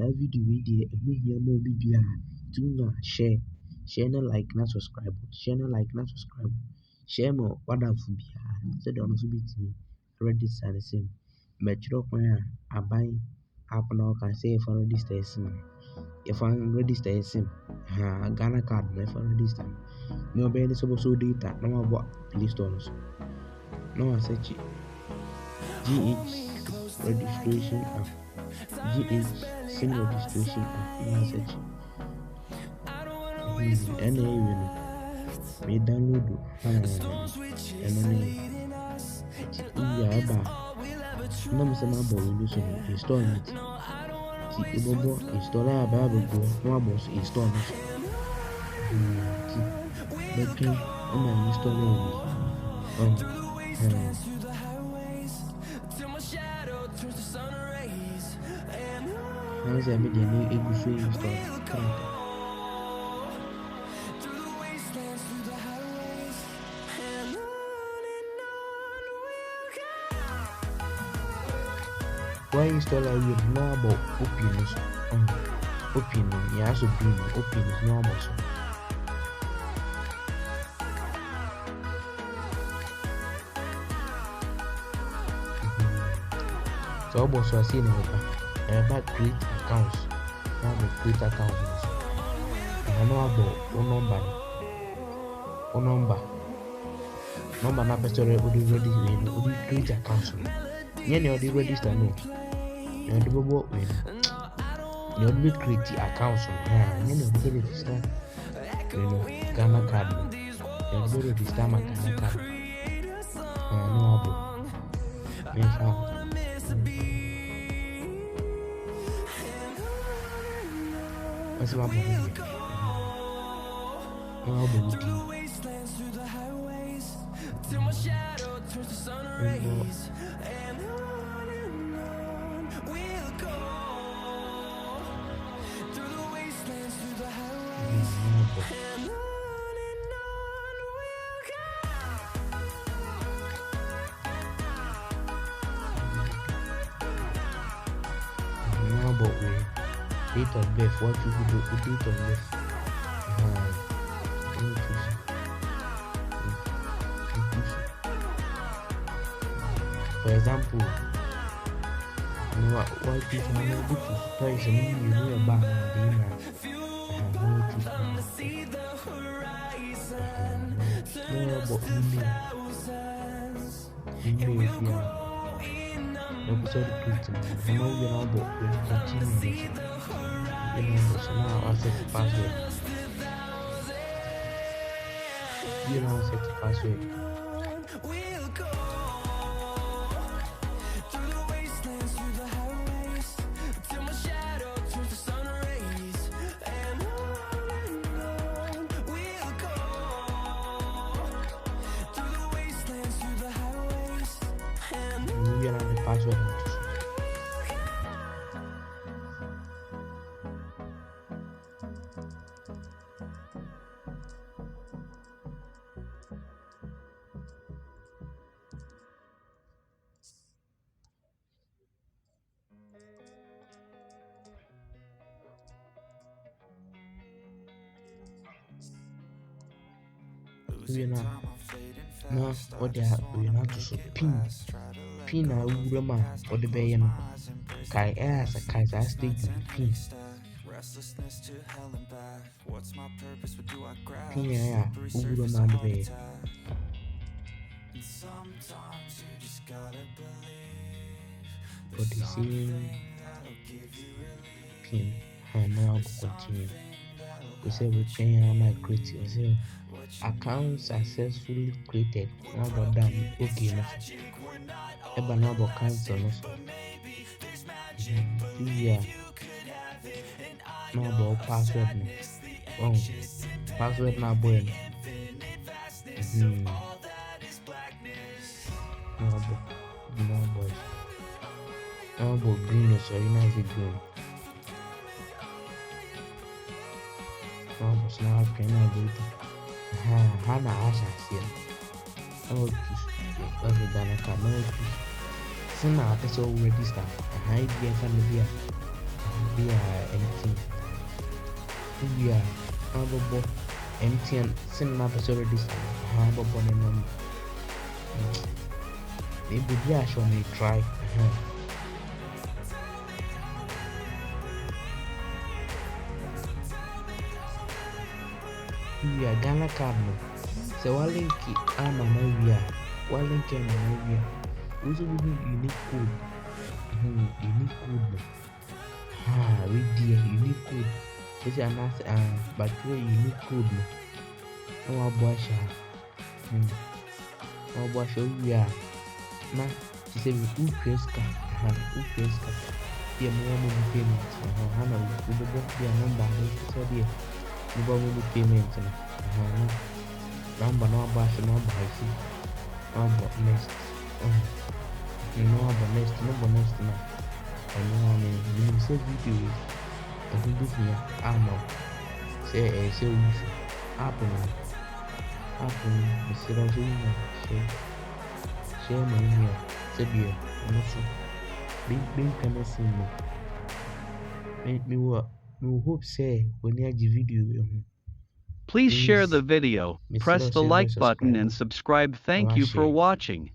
saa video wei deɛ ɛho hia ma obi biara tumi nya share na like na subscribe share ma w'adamfo biara sɛdeɛ ɔno nso bɛtumi register ne sim. Mɛkyerɛ kwan a aban app na wɔka sɛ yɛfa register yɛ sim Ghana card na yɛfa register no. Nea ɔbɛyɛ ne sɛ wobɛsɔ wo data na wabɔ Play Store no so na wasearch GH registration app, GH sim registration app na wasearch ɛna ɛwie no me download ɛno ne wowie a ɛba na me sɛ mabɔ wei no so no install no nti wobɛbɔ install a abɛgu na wabɔ so install no so nti bɛtwɛn ɛma install no awie na sɛ me deɛ ne ɛgu so install kraka. Why install a web na wabɔ open no so open no yɛ asɔ green open no na wabɔ so sɛ wabɔ so asɛ na ɛba create accounts na wabɔ create account no so na wabɔ wo number na pɛsɛ wode ready no wode create account no nyɛ nea wode register no nea wode bɛbɔ wei no nea wode bɛcreate account no nyɛ nea wode bɛregister wei no Ghana card no nea wode bɛregister ma Ghana card na wabɔ memfa ɔsɛ wabɔ no wie na wabɔ wo din about date of birth, what you do with date of birth. For example, what people know to try something you know about episode creating. I know you're not about to continue. So now I set the password. You now set the password. You know the password. You know, now what they have, you know, to so pin a urama or the bayano. Kai as a Kaiser state pin. Pin a urama the bay. But the same pin, I now continue. We say we change our creative. Account successfully created. Now about that, okay. Eba now about cancel. Yeah. Now about password. Oh, password now boy. Now about green, so you know it's green. Now about now can I do it? Hana asa sia. Oh, that's the Ghana card. No, so now I just register. I be a family. MTN. We are Abobo MTN cinema facilities. Abobo ne number. Maybe I shall may try. We are Ghana card. So I link it. I'm a movie. One link and a movie. Also, we need unique code. Unique code. We dear unique code. This is another but unique code. No, boy, no, boy, we are. Now, she said, who creates car? Who creates car? Dear, no payment. Hannah, we will both be a number. So, dear, we will payment. Number no bash no bash number next no next na I mean say video I think this here say we happen the serious share my here say be no so big can see me hope say when you video Please share the video, press the like button and subscribe. Thank you for watching.